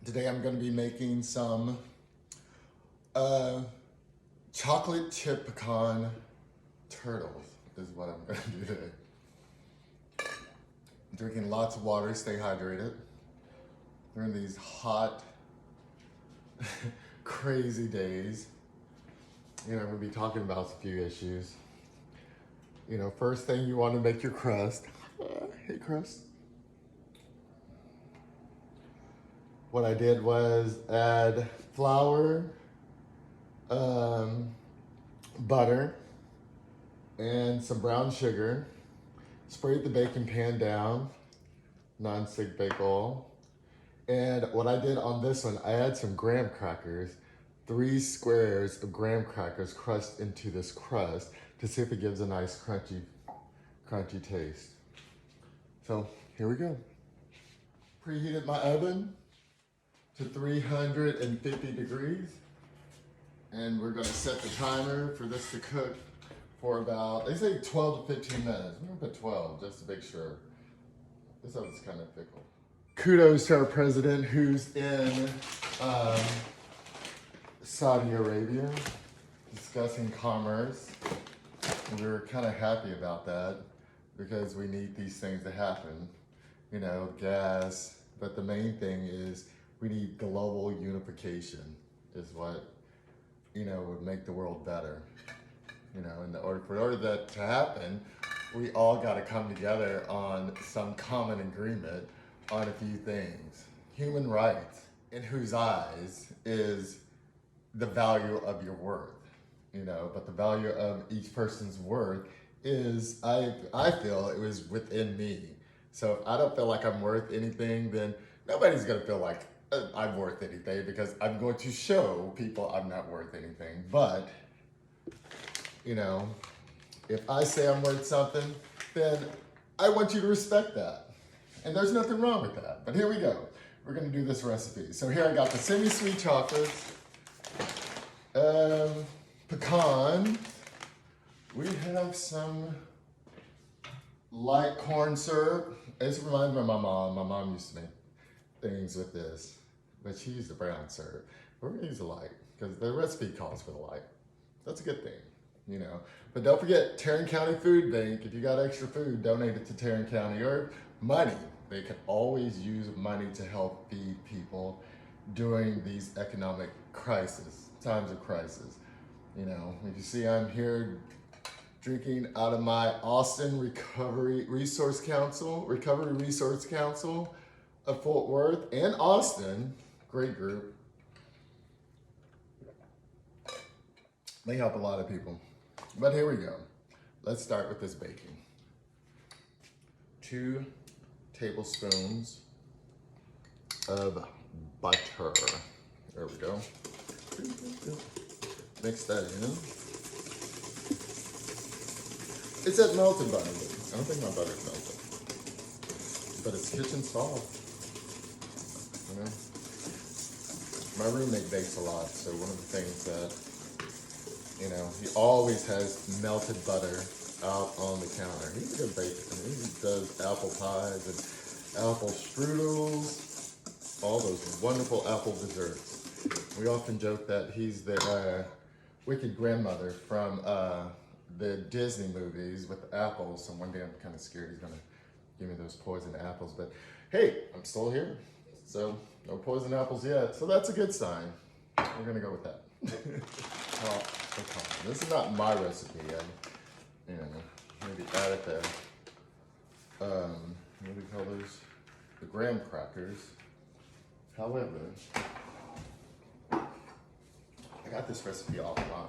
Today I'm going to be making some chocolate chip pecan turtles is what I'm going to do today. I'm drinking lots of water, stay hydrated during these hot, crazy days. You know, we'll be talking about a few issues. You know, first thing you want to make your crust. Hey, crust. What I did was add flour, butter, and some brown sugar. Sprayed the baking pan down, non-stick bake oil. And what I did on this one, I had some graham crackers, 3 squares of graham crackers crushed into this crust to see if it gives a nice crunchy taste. So here we go. Preheated my oven to 350 degrees. And we're gonna set the timer for this to cook for about, they say 12 to 15 minutes. We're gonna put 12 just to make sure. This oven's kind of fickle. Kudos to our president who's in Saudi Arabia discussing commerce. And we were kind of happy about that because we need these things to happen. You know, gas, but the main thing is we need global unification is what, you know, would make the world better. You know, for order that to happen, we all got to come together on some common agreement on a few things. Human rights, in whose eyes, is the value of your worth. You know, but the value of each person's worth is, I feel it was within me. So if I don't feel like I'm worth anything, then nobody's gonna feel like I'm worth anything because I'm going to show people I'm not worth anything. But, you know, if I say I'm worth something, then I want you to respect that. And there's nothing wrong with that. But here we go. We're gonna do this recipe. So here I got the semi-sweet chocolates, pecan. We have some light corn syrup. This reminds me of my mom. My mom used to make things with this, but she used the brown syrup. We're gonna use the light because the recipe calls for the light. That's a good thing, you know. But don't forget, Tarrant County Food Bank, if you got extra food, donate it to Tarrant County or money. They can always use money to help feed people during these economic crises, times of crisis. You know, if you see I'm here drinking out of my Austin Recovery Resource Council of Fort Worth and Austin, great group. They help a lot of people. But here we go. Let's start with this baking. 2 tablespoons of butter. There we go. Mix that in. It said melted butter, but I don't think my butter's melted. But it's kitchen salt. You know? My roommate bakes a lot, so one of the things that, you know, he always has melted butter out on the counter. He's a good baker. He does apple pies and apple strudels, all those wonderful apple desserts. We often joke that he's the wicked grandmother from the Disney movies with the apples. So one day I'm kind of scared he's gonna give me those poison apples, but hey, I'm still here. So no poison apples yet. So that's a good sign. We're gonna go with that. Well, this is not my recipe. You know, maybe add it to, what do we call those? The graham crackers. However, I got this recipe offline.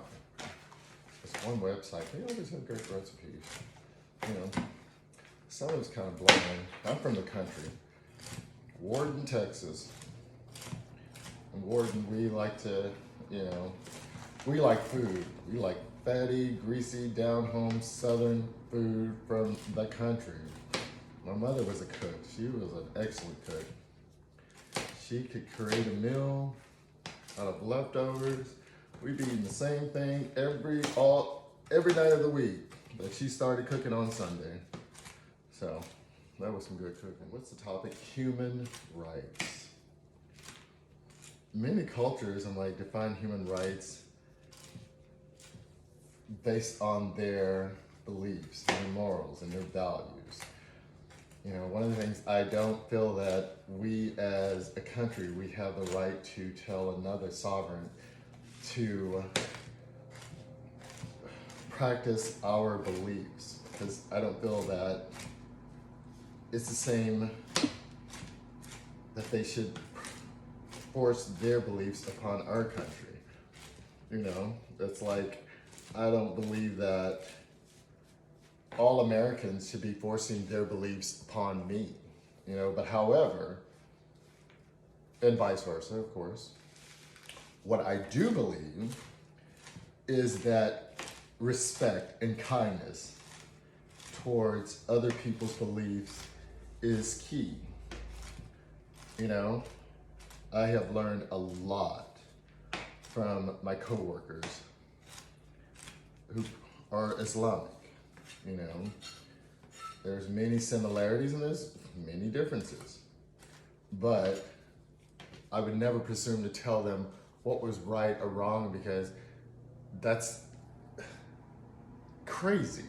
It's one website. They always have great recipes. You know, some of it's kind of bland. I'm from the country, Warden, Texas. And Warden, we like to, you know, we like food. We like fatty, greasy, down-home Southern food from the country. My mother was a cook. She was an excellent cook. She could create a meal out of leftovers. We'd be eating the same thing every night of the week. But she started cooking on Sunday. So that was some good cooking. What's the topic? Human rights. many cultures and like define human rights based on their beliefs, their morals, and their values. You know, one of the things I don't feel that we as a country, we have the right to tell another sovereign to practice our beliefs, because I don't feel that it's the same that they should force their beliefs upon our country. You know, it's like, I don't believe that all Americans should be forcing their beliefs upon me, you know, but however, and vice versa, of course. What I do believe is that respect and kindness towards other people's beliefs is key. You know, I have learned a lot from my coworkers who are Islamic. You know, there's many similarities and there's many differences, but I would never presume to tell them what was right or wrong, because that's crazy.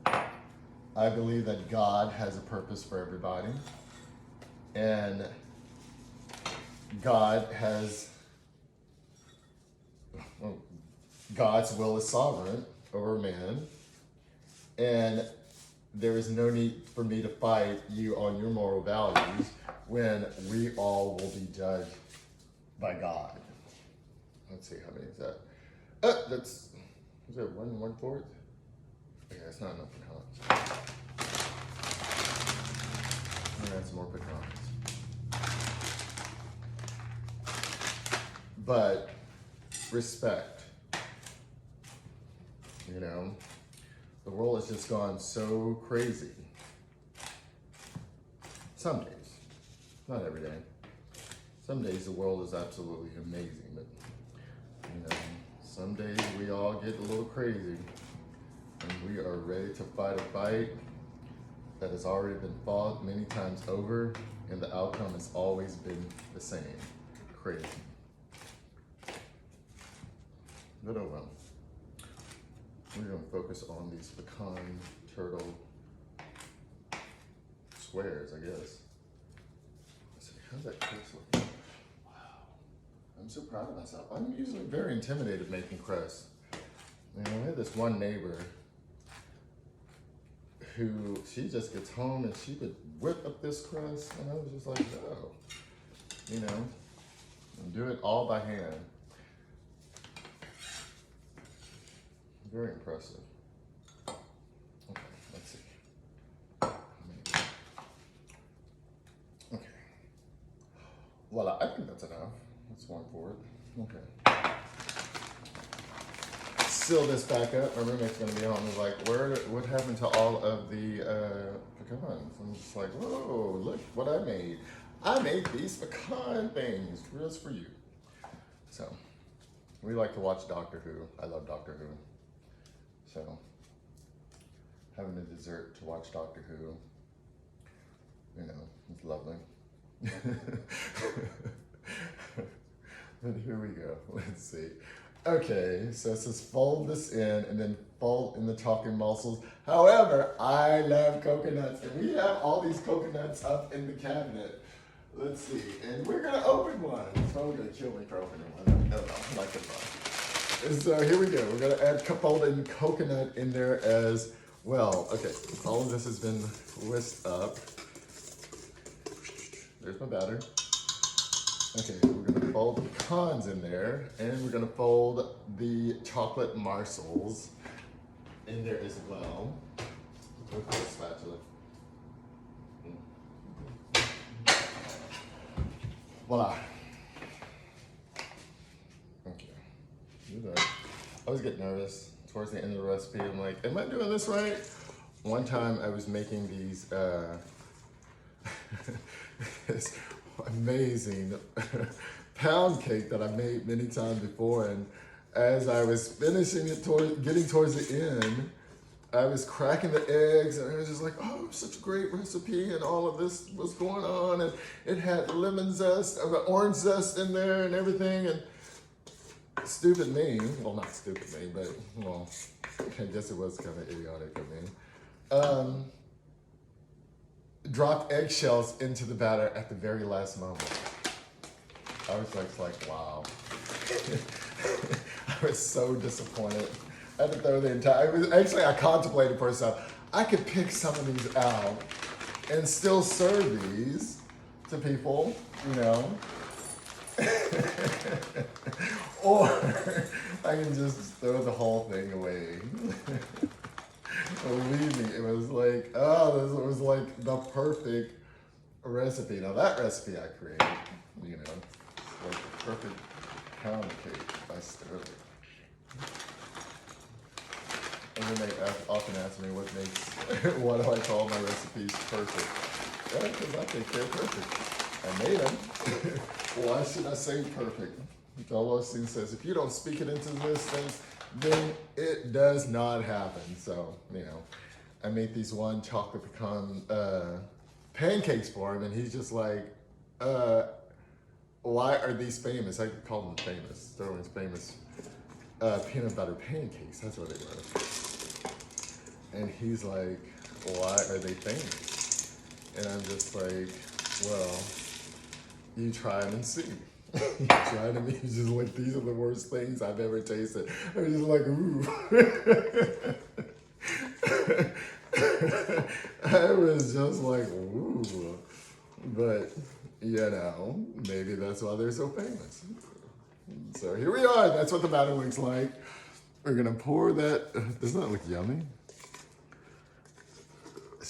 I believe that God has a purpose for everybody, and God has, well, God's will is sovereign over man, and there is no need for me to fight you on your moral values when we all will be judged by God. Let's see, how many is that? Is that 1/4? Okay, that's not enough for lunch. I'm gonna add some more pecans. But respect. You know, the world has just gone so crazy. Some days, not every day. Some days the world is absolutely amazing, but you know, some days we all get a little crazy, and we are ready to fight a fight that has already been fought many times over, and the outcome has always been the same: crazy. But oh well. We're going to focus on these pecan turtle squares, I guess. Let's see, how's that crust looking? Wow. I'm so proud of myself. I'm usually very intimidated making crust. You know, I had this one neighbor who, she just gets home and she would whip up this crust, and I was just like, oh, you know, and do it all by hand. Very impressive. Okay, let's see. Okay. Voila, I think that's enough. That's 1/4. Okay. Seal this back up. My roommate's gonna be home. He's like, what happened to all of the pecans? I'm just like, whoa, look what I made. I made these pecan things just for you. So, we like to watch Doctor Who. I love Doctor Who. So, having a dessert to watch Doctor Who, you know, it's lovely. But here we go. Let's see. Okay, so it says fold this in and then fold in the talking mussels. However, I love coconuts, and we have all these coconuts up in the cabinet. Let's see, and we're gonna open one. It's probably gonna kill me for opening one. No, I like it fun. So here we go. We're gonna add folded coconut in there as well. Okay, all of this has been whisked up. There's my batter. Okay, we're gonna fold the pecans in there, and we're gonna fold the chocolate morsels in there as well. With the spatula. Voila. Okay. Do that. I always get nervous towards the end of the recipe. I'm like, am I doing this right? One time I was making these this amazing pound cake that I made many times before, and as I was finishing it, getting towards the end, I was cracking the eggs and I was just like, oh, such a great recipe and all of this was going on and it had lemon zest, orange zest in there and everything, and stupid me, well not stupid me, but well, I guess it was kind of idiotic of me, dropped eggshells into the batter at the very last moment. I was like wow. I was so disappointed. I had to throw the entire, I contemplated for myself, I could pick some of these out and still serve these to people, you know. Or I can just throw the whole thing away. Believe me, it was like, oh, this was like the perfect recipe. Now that recipe I created, you know, it's like the perfect pound cake by Sterling. And then they often ask me what makes, what do I call my recipes perfect? Yeah, because I think they're perfect. I made them. Why should I say perfect? Joel Osteen says, if you don't speak it into existence, then it does not happen. So, you know, I made these one chocolate pecan pancakes for him, and he's just like, why are these famous? I call them famous. Sterling's famous peanut butter pancakes. That's what they were. And he's like, why are they famous? And I'm just like, well, you try them and see. You try them, he's just like, these are the worst things I've ever tasted. I'm just like, ooh. I was just like, ooh. But, you know, maybe that's why they're so famous. So here we are. That's what the batter looks like. We're going to pour that. Doesn't that look yummy?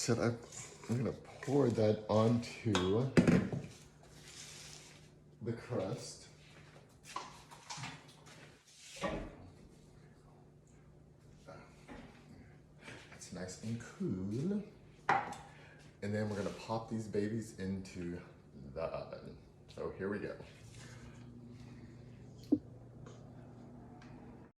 I'm going to pour that onto the crust. That's nice and cool. And then we're going to pop these babies into the oven. So here we go.